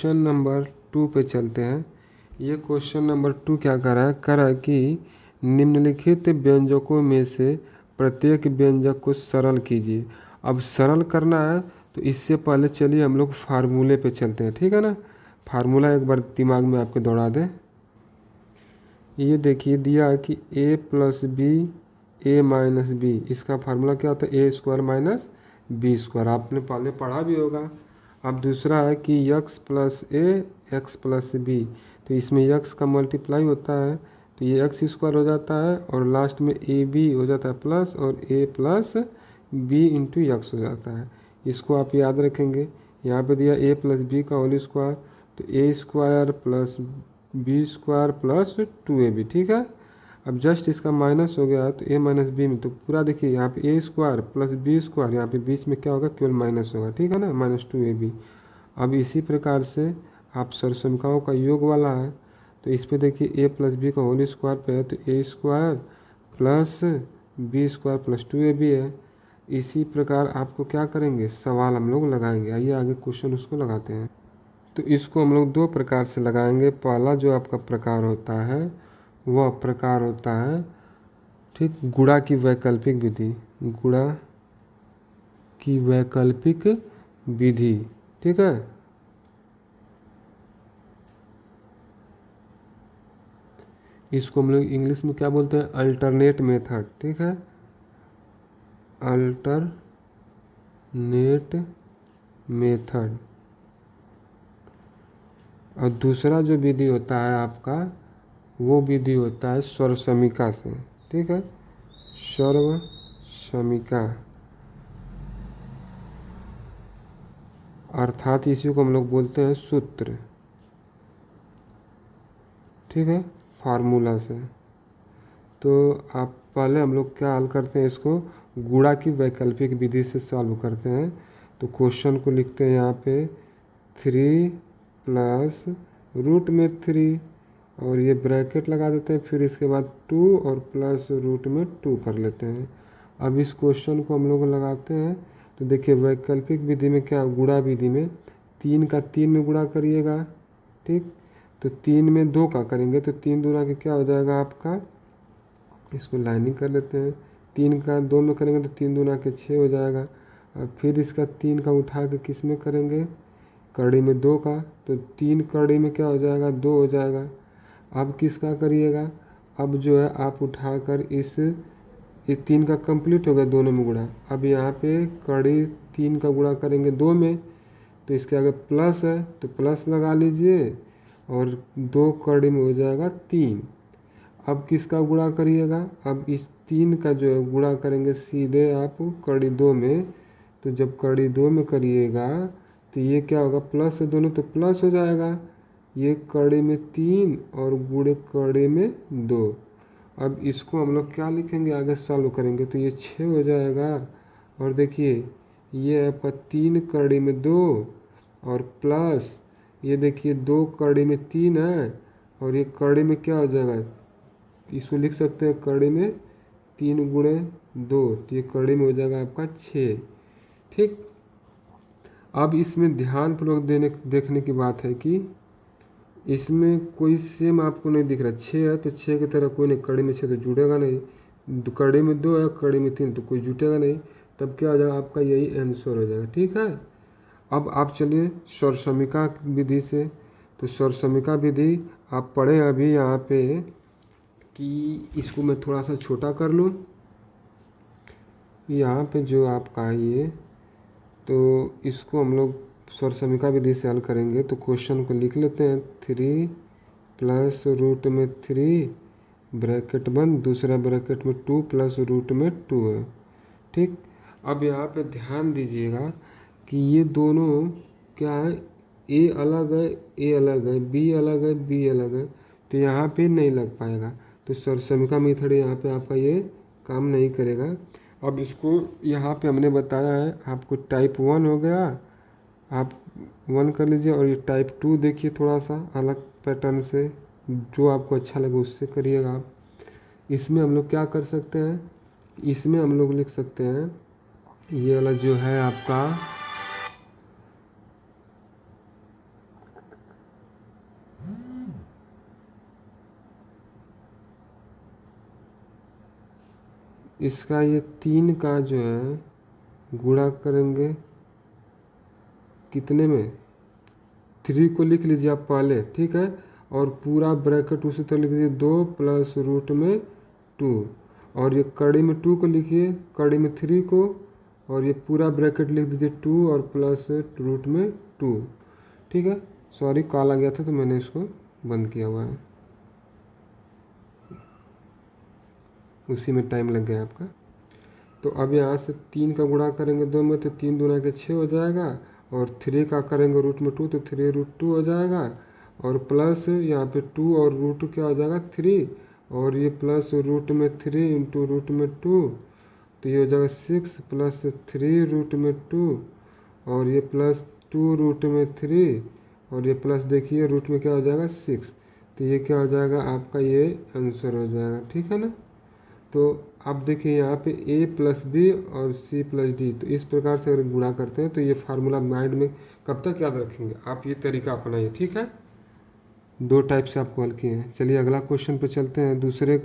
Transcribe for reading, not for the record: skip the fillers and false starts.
Question number 2 पे चलते हैं। ये क्वेश्चन नंबर 2 क्या कर रहा है कि निम्नलिखित व्यंजकों में से प्रत्येक व्यंजक को सरल कीजिए। अब सरल करना है तो इससे पहले चलिए हम लोग फार्मूले पे चलते हैं, ठीक है ना। फार्मूला एक बार दिमाग में आपके दौड़ा दें। ये देखिए दिया है कि a plus B A minus B, इसका फार्मूला क्या होता है, A square minus B square, आपने पहले पढ़ा भी होगा। अब दूसरा है कि x प्लस ए एक्स प्लस बी, तो इसमें x का मल्टीप्लाई होता है तो ये एक्स स्क्वायर हो जाता है और लास्ट में ए बी हो जाता है प्लस और ए प्लस बी इंटू एक्स हो जाता है। इसको आप याद रखेंगे। यहाँ पे दिया a प्लस बी का होल स्क्वायर, तो A square plus B square plus 2ab, ठीक है। अब जस्ट इसका माइनस हो गया तो a माइनस बी में तो पूरा देखिए यहाँ पे ए स्क्वायर प्लस बी स्क्वायर, यहाँ पे बीच में क्या होगा, केवल माइनस होगा, ठीक है ना, माइनस 2ab। अब इसी प्रकार से आप सरसमिकाओं का योग वाला है तो इस पे देखिए a प्लस बी का होल स्क्वायर पे है तो A square plus B square plus 2ab है। इसी प्रकार आपको क्या करेंगे, सवाल हम लोग लगाएंगे। आइए आगे क्वेश्चन उसको लगाते हैं। तो इसको हम लोग दो प्रकार से लगाएंगे। पहला जो आपका प्रकार होता है वह प्रकार होता है, ठीक, गुणा की वैकल्पिक विधि, गुणा की वैकल्पिक विधि, ठीक है। इसको हम लोग इंग्लिश में क्या बोलते हैं, अल्टरनेट मेथड, ठीक है, अल्टरनेट मेथड। और दूसरा जो विधि होता है आपका वो विधि होता है सर्वसमिका से, ठीक है, सर्वसमिका, अर्थात इसी को हम लोग बोलते हैं सूत्र, ठीक है, फार्मूला से। तो आप पहले हम लोग क्या हल करते हैं, इसको गुणा की वैकल्पिक विधि से सॉल्व करते हैं। तो क्वेश्चन को लिखते हैं यहाँ पे 3 प्लस रूट में 3 और ये ब्रैकेट लगा देते हैं, फिर इसके बाद 2 और प्लस रूट में 2 कर लेते हैं। अब इस क्वेश्चन को हम लोग लगाते हैं तो देखिए वैकल्पिक विधि में क्या, गुणा विधि में 3 का 3 में गुणा करिएगा, ठीक, तो 3 में 2 का करेंगे तो 3 दूना के क्या हो जाएगा आपका, इसको लाइनिंग कर लेते हैं, 3 का 2 में करेंगे तो 3 दूना के 6 हो जाएगा। अब फिर इसका 3 का उठा के किस में करेंगे, कड़ी में 2 का, तो 3 कड़ी में क्या हो जाएगा, 2 हो जाएगा। अब किसका करिएगा, अब जो है आप उठाकर ये 3 का कंप्लीट हो गया दोनों में गुणा। अब यहाँ पे कड़ी 3 का गुणा करेंगे 2 में तो इसके आगे प्लस है तो प्लस लगा लीजिए और 2 कड़ी में हो जाएगा 3। अब किसका गुणा करिएगा, अब इस 3 का जो है गुणा करेंगे सीधे आप कड़ी 2 में, तो जब कड़ी 2 में करिएगा तो ये क्या होगा, प्लस है दोनों तो प्लस हो जाएगा, ये कड़ी में 3 और गुणे कड़ी में 2। अब इसको हम लोग क्या लिखेंगे, आगे सॉल्व करेंगे तो ये 6 हो जाएगा। और देखिए ये आपका 3 कड़ी में 2 और प्लस ये देखिए 2 कड़ी में 3 है और ये कड़ी में क्या हो जाएगा, इसको लिख सकते हैं कड़ी में 3 गुणे 2, तो ये कड़ी में हो जाएगा आपका 6, ठीक। अब इसमें ध्यानपूर्वक देखने की बात है कि इसमें कोई सेम आपको नहीं दिख रहा, 6 है तो 6 की तरह कोई नहीं, कड़ी में 6 तो जुड़ेगा नहीं, कड़ी में 2 है कड़ी में 3 तो कोई जुटेगा नहीं, तब क्या हो जाएगा आपका यही आंसर हो जाएगा, ठीक है। अब आप चलिए सर्वसमिका विधि से। तो सर्वसमिका विधि आप पढ़े अभी यहाँ पे कि इसको मैं थोड़ा सा छोटा कर लूँ, यहाँ पे जो आपका ये, तो इसको हम लोग सर्वसमिका विधि से हल करेंगे। तो क्वेश्चन को लिख लेते हैं 3 प्लस रूट में 3 ब्रैकेट बंद, दूसरा ब्रैकेट में 2 प्लस रूट में 2 है, ठीक। अब यहाँ पे ध्यान दीजिएगा कि ये दोनों क्या है, ए अलग है ए अलग है, बी अलग है बी अलग है, तो यहाँ पे नहीं लग पाएगा, तो सर्वसमिका मेथड यहाँ पे आपका ये काम नहीं करेगा। अब इसको यहाँ पे हमने बताया है आपको टाइप 1 हो गया, आप 1 कर लीजिए, और ये टाइप 2 देखिए थोड़ा सा अलग पैटर्न से, जो आपको अच्छा लगे उससे करिएगा आप। इसमें हम लोग क्या कर सकते हैं, इसमें हम लोग लिख सकते हैं ये वाला जो है आपका इसका ये 3 का जो है गुणा करेंगे कितने में, 3 को लिख लीजिए आप पहले, ठीक है, और पूरा ब्रैकेट उसी तरह लिख दीजिए 2 प्लस रूट में 2, और ये कड़ी में 2 को लिखिए, कड़ी में 3 को, और ये पूरा ब्रैकेट लिख दीजिए 2 और प्लस रूट में 2, ठीक है। सॉरी कॉल आ गया था तो मैंने इसको बंद किया हुआ है, उसी में टाइम लग गया आपका। तो अब यहाँ से 3 का गुणा करेंगे 2 में तो 3 दूना के 6 हो जाएगा, और 3 का करेंगे रूट में 2 तो 3 रूट 2 हो जाएगा, और प्लस यहाँ पे 2 और रूट 2 क्या हो जाएगा 3, और ये प्लस रूट में 3 इंटू रूट में 2 तो ये हो जाएगा 6 प्लस 3 रूट में 2, और ये प्लस 2 रूट में 3, और ये प्लस देखिए रूट में क्या हो जाएगा 6, तो ये क्या हो जाएगा आपका, ये आंसर हो जाएगा, ठीक है ना। तो आप देखिए यहाँ पे a प्लस बी और c प्लस डी, तो इस प्रकार से अगर गुणा करते हैं तो ये फार्मूला माइंड में कब तक याद रखेंगे आप, ये तरीका अपनाइए, ठीक है। 2 टाइप से आपको हल किए हैं। चलिए अगला क्वेश्चन पे चलते हैं, दूसरे